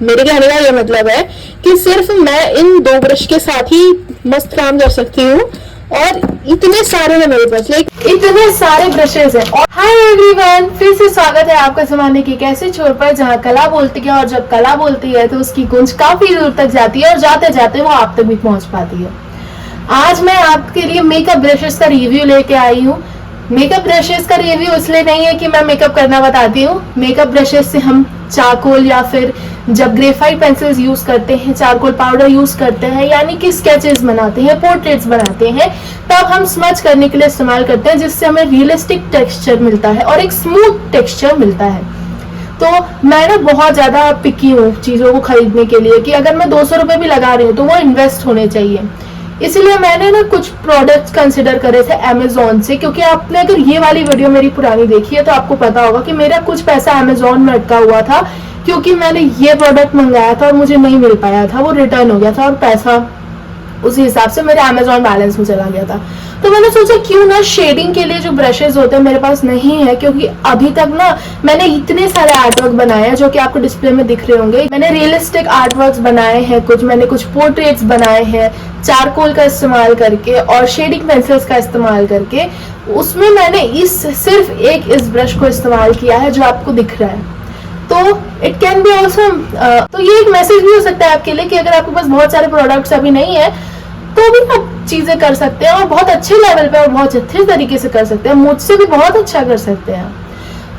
मेरे कहने का ये मतलब है कि सिर्फ मैं इन 2 ब्रश के साथ ही मस्त काम कर सकती हूँ, और इतने सारे हैं मेरे पास, लाइक इतने सारे ब्रशेज हैं। और हाय एवरीवन, फिर से स्वागत है आपका ज़माने की कैसे छोर पर, जहाँ कला बोलती है और जब कला बोलती है तो उसकी गूंज काफी दूर तक जाती है और जाते जाते वो आप तक भी पहुंच पाती है। आज मैं आपके लिए मेकअप ब्रशेस का रिव्यू लेके आई हूँ। मेकअप ब्रशेस का रिव्यू इसलिए नहीं है कि मैं मेकअप करना बताती हूँ। मेकअप ब्रशेस से हम चारकोल या फिर जब ग्रेफाइट पेंसिल्स यूज करते हैं, चारकोल पाउडर यूज करते हैं, यानी कि स्केचेस बनाते हैं, पोर्ट्रेट्स बनाते हैं, तब हम स्मच करने के लिए इस्तेमाल करते हैं, जिससे हमें रियलिस्टिक टेक्सचर मिलता है और एक स्मूथ टेक्सचर मिलता है। तो मैं ना बहुत ज्यादा पिकी हूँ चीजों को खरीदने के लिए कि अगर मैं 200 रुपए भी लगा रही हूँ तो वो इन्वेस्ट होने चाहिए। इसलिए मैंने ना कुछ प्रोडक्ट्स कंसिडर करे थे अमेजोन से, क्योंकि आपने अगर ये वाली वीडियो मेरी पुरानी देखी है तो आपको पता होगा कि मेरा कुछ पैसा अमेजोन में अटका हुआ था, क्योंकि मैंने ये प्रोडक्ट मंगाया था और मुझे नहीं मिल पाया था, वो रिटर्न हो गया था और पैसा उसी हिसाब से मेरे अमेजोन बैलेंस में चला गया था। तो मैंने सोचा क्यों ना शेडिंग के लिए जो ब्रशेज होते हैं मेरे पास नहीं है, क्योंकि अभी तक ना मैंने इतने सारे आर्ट वर्क बनाए हैं जो कि आपको डिस्प्ले में दिख रहे होंगे। मैंने रियलिस्टिक आर्ट वर्क बनाए हैं, मैंने कुछ पोर्ट्रेट्स बनाए हैं चारकोल का इस्तेमाल करके और शेडिंग पेंसिल्स का इस्तेमाल करके। उसमें मैंने सिर्फ इस ब्रश को इस्तेमाल किया है जो आपको दिख रहा है। तो इट कैन बी ऑल्सो, तो ये एक मैसेज भी हो सकता है आपके लिए कि अगर आपके पास बहुत सारे प्रोडक्ट्स अभी नहीं है तो भी आप चीजें कर सकते हैं और बहुत अच्छे लेवल पे और बहुत अच्छे तरीके से कर सकते हैं, मुझसे भी बहुत अच्छा कर सकते हैं।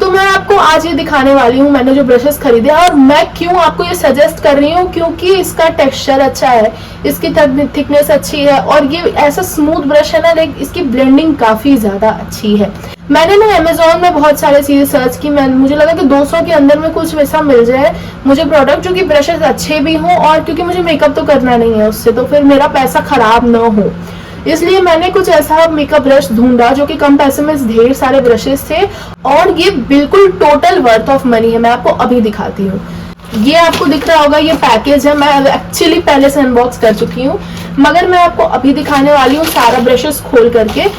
तो मैं आपको आज ये दिखाने वाली हूँ मैंने जो ब्रशेस खरीदे, और मैं क्यों आपको ये सजेस्ट कर रही हूँ, क्योंकि इसका टेक्सचर अच्छा है, इसकी थिकनेस अच्छी है और ये ऐसा स्मूथ ब्रश है ना, लाइक इसकी ब्लेंडिंग काफी ज्यादा अच्छी है। मैंने ना अमेजोन में बहुत सारे चीजें सर्च की, मुझे लगा कि 200 के अंदर में कुछ वैसा मिल जाए मुझे प्रोडक्ट जो कि ब्रशेस अच्छे भी हों, और क्योंकि मुझे मेकअप तो करना नहीं है उससे, तो फिर मेरा पैसा खराब ना हो, इसलिए मैंने कुछ ऐसा मेकअप ब्रश ढूंढा जो कि कम पैसे में ढेर सारे ब्रशेस थे और ये बिल्कुल टोटल वर्थ ऑफ मनी है। मैं आपको अभी दिखाती हूँ। ये आपको दिख रहा होगा, ये पैकेज है, मैं एक्चुअली पहले से अनबॉक्स कर चुकी हूँ, मगर मैं आपको अभी दिखाने वाली हूँ सारा ब्रशेस खोल करके।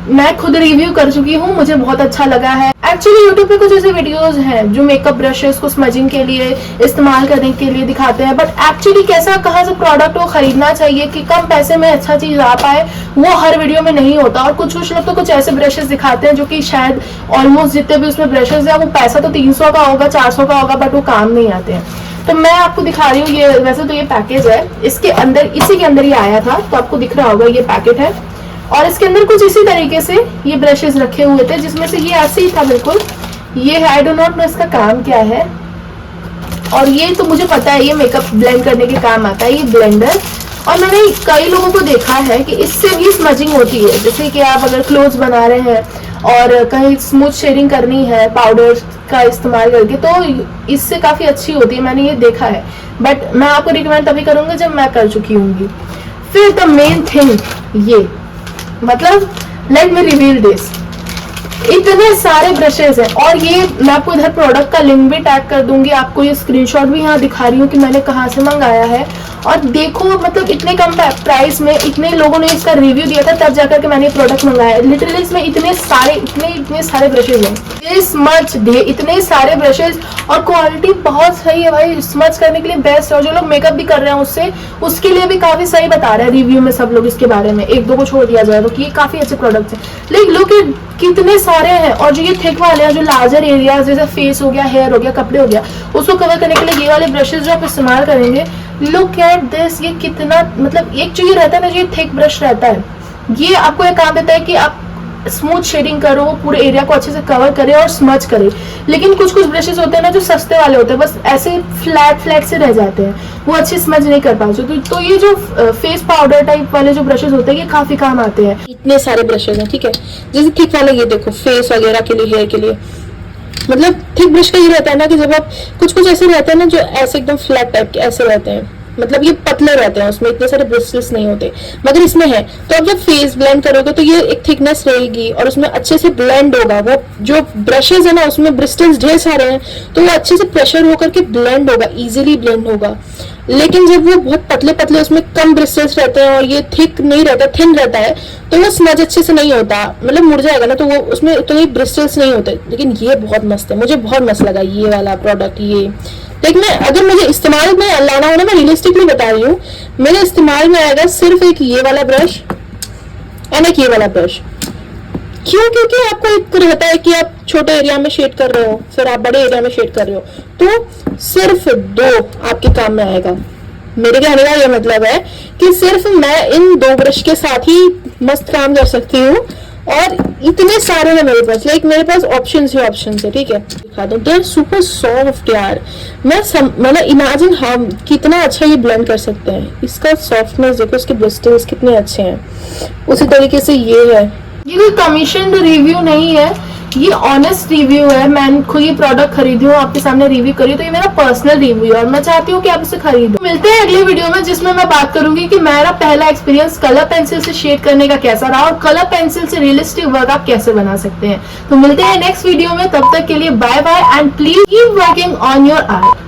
मैं खुद रिव्यू कर चुकी हूँ, मुझे बहुत अच्छा लगा है। एक्चुअली यूट्यूब पे कुछ ऐसे वीडियोस हैं जो मेकअप ब्रशेस को स्मजिंग के लिए इस्तेमाल करने के लिए दिखाते हैं, बट एक्चुअली कहाँ से प्रोडक्ट को खरीदना चाहिए कि कम पैसे में अच्छा चीज आ पाए, वो हर वीडियो में नहीं होता। और कुछ लोग तो कुछ ऐसे ब्रशेस दिखाते हैं जो कि शायद ऑलमोस्ट जितने भी उसमें ब्रशेस है वो पैसा तो 300 का होगा, 400 का होगा, बट वो काम नहीं आते हैं। तो मैं आपको दिखा रही हूँ, ये वैसे तो ये पैकेज है, इसके अंदर इसी के अंदर ही आया था, तो आपको दिख रहा होगा ये पैकेट है और इसके अंदर कुछ इसी तरीके से ये ब्रशेस रखे हुए थे, जिसमें से ये ऐसे ही था बिल्कुल। ये है, आई डोंट नो इसका काम क्या है, और ये तो मुझे पता है ये मेकअप ब्लेंड करने के काम आता है, ये ब्लेंडर। और मैंने कई लोगों को देखा है कि इससे भी स्मजिंग होती है, जैसे कि आप अगर क्लोथ्स बना रहे हैं और कहीं स्मूथ शेडिंग करनी है पाउडर का इस्तेमाल करके, तो इससे काफी अच्छी होती है, मैंने ये देखा है। बट मैं आपको रिकमेंड तभी करूंगा जब मैं कर चुकी हूँ। फिर द मेन थिंग, ये मतलब लेट मी रिवील दिस, इतने सारे ब्रशेस हैं। और ये मैं आपको इधर प्रोडक्ट का लिंक भी टैग कर दूंगी, आपको ये स्क्रीनशॉट भी यहाँ दिखा रही हूँ कि मैंने कहाँ से मंगाया है। और देखो मतलब इतने कम प्राइस में इतने लोगों ने इसका रिव्यू दिया था, तब जाकर के मैंने ये प्रोडक्ट मंगाया। लिटरली इसमें इतने सारे ब्रशेज हैं, इतने सारे ब्रशेज और क्वालिटी बहुत सही है भाई, स्मच करने के लिए बेस्ट है। और जो लोग मेकअप भी कर रहे हैं उसके लिए भी काफी सही बता रहे हैं रिव्यू में सब लोग इसके बारे में, 1-2 को छोड़ दिया जाए तो, कि ये काफी अच्छे प्रोडक्ट है। लेकिन लोग कितने सारे हैं, और जो ये थिक वाले हैं, जो लार्जर एरियाज जैसे फेस हो गया, हेयर हो गया, कपड़े हो गया, उसको कवर करने के लिए ये वाले ब्रशेज जो आप इस्तेमाल करेंगे, लुक एट दिस, ये कितना मतलब एक जो ये रहता है ना, जो ये थिक ब्रश रहता है, ये आपको एक काम देता है कि आप स्मूथ शेडिंग करो, पूरे एरिया को अच्छे से कवर करे और स्मच करे। लेकिन कुछ ब्रशेस होते हैं ना जो सस्ते वाले होते हैं, बस ऐसे फ्लैट से रह जाते हैं, वो अच्छी स्मच नहीं कर पाते। तो ये जो फेस पाउडर टाइप वाले जो ब्रशेस होते हैं ये काफी काम आते हैं। इतने सारे ब्रशेस हैं, ठीक है, जैसे थिक वाले ये देखो फेस वगैरह के लिए, हेयर के लिए, मतलब थिक ब्रश का ये रहता है ना कि जब आप कुछ ऐसे रहते हैं ना जो ऐसे एकदम फ्लैट टाइप के ऐसे रहते हैं, मतलब ये पतले रहते हैं, उसमें इतने सारे ब्रिस्टल्स नहीं होते, मगर इसमें है। तो आप जब फेस ब्लेंड करोगे तो ये एक थिकनेस रहेगी और उसमें अच्छे से ब्लेंड होगा। वो जो ब्रशेज है ना उसमें ब्रिस्टल्स ढेर सारे हैं, तो वो अच्छे से प्रेशर होकर के ब्लेंड होगा, इजीली ब्लेंड होगा। लेकिन जब वो बहुत पतले उसमें कम ब्रिस्टल्स रहते हैं और ये थिक नहीं रहता, थिन रहता है, तो वो स्मज अच्छे से नहीं होता, मतलब मुड़ जाएगा ना, तो वो उसमें इतने ब्रिस्टल्स नहीं होते। लेकिन ये बहुत मस्त है, मुझे बहुत मस्त लगा ये वाला प्रोडक्ट। ये लेकिन मैं अगर मुझे इस्तेमाल में लाना हो ना, मैं रियलिस्टिकली बता रही हूँ, मेरे इस्तेमाल में आएगा सिर्फ एक ये वाला ब्रश एंड एक ये वाला ब्रश। क्यों? क्योंकि आपको एक रहता है कि आप छोटे एरिया में शेड कर रहे हो, फिर आप बड़े एरिया में शेड कर रहे हो, तो सिर्फ दो आपके काम में आएगा। मेरे कहने का ये मतलब है कि सिर्फ मैं इन दो ब्रश के साथ ही मस्त काम कर सकती हूँ, और इतने सारे हैं मेरे पास, लाइक मेरे पास ऑप्शंस है, ठीक है। दिखा दो, दे आर सुपर सॉफ्ट यार। मतलब इमेजिन हम कितना अच्छा ये ब्लेंड कर सकते हैं। इसका सॉफ्टनेस देखो, इसके ब्लिस्टर्स कितने अच्छे हैं। उसी तरीके से ये है, ये कोई कमीशन रिव्यू नहीं है, ये ऑनेस्ट रिव्यू है। मैं खुद ये प्रोडक्ट खरीदी हूँ, आपके सामने रिव्यू करी, तो ये मेरा पर्सनल रिव्यू है और मैं चाहती हूँ कि आप इसे खरीदो। मिलते हैं अगले वीडियो में, जिसमें मैं बात करूंगी कि मेरा पहला एक्सपीरियंस कलर पेंसिल से शेड करने का कैसा रहा और कलर पेंसिल से रियलिस्टिक वर्क आप कैसे बना सकते हैं। तो मिलते हैं नेक्स्ट वीडियो में, तब तक के लिए bye bye and please keep working on your art.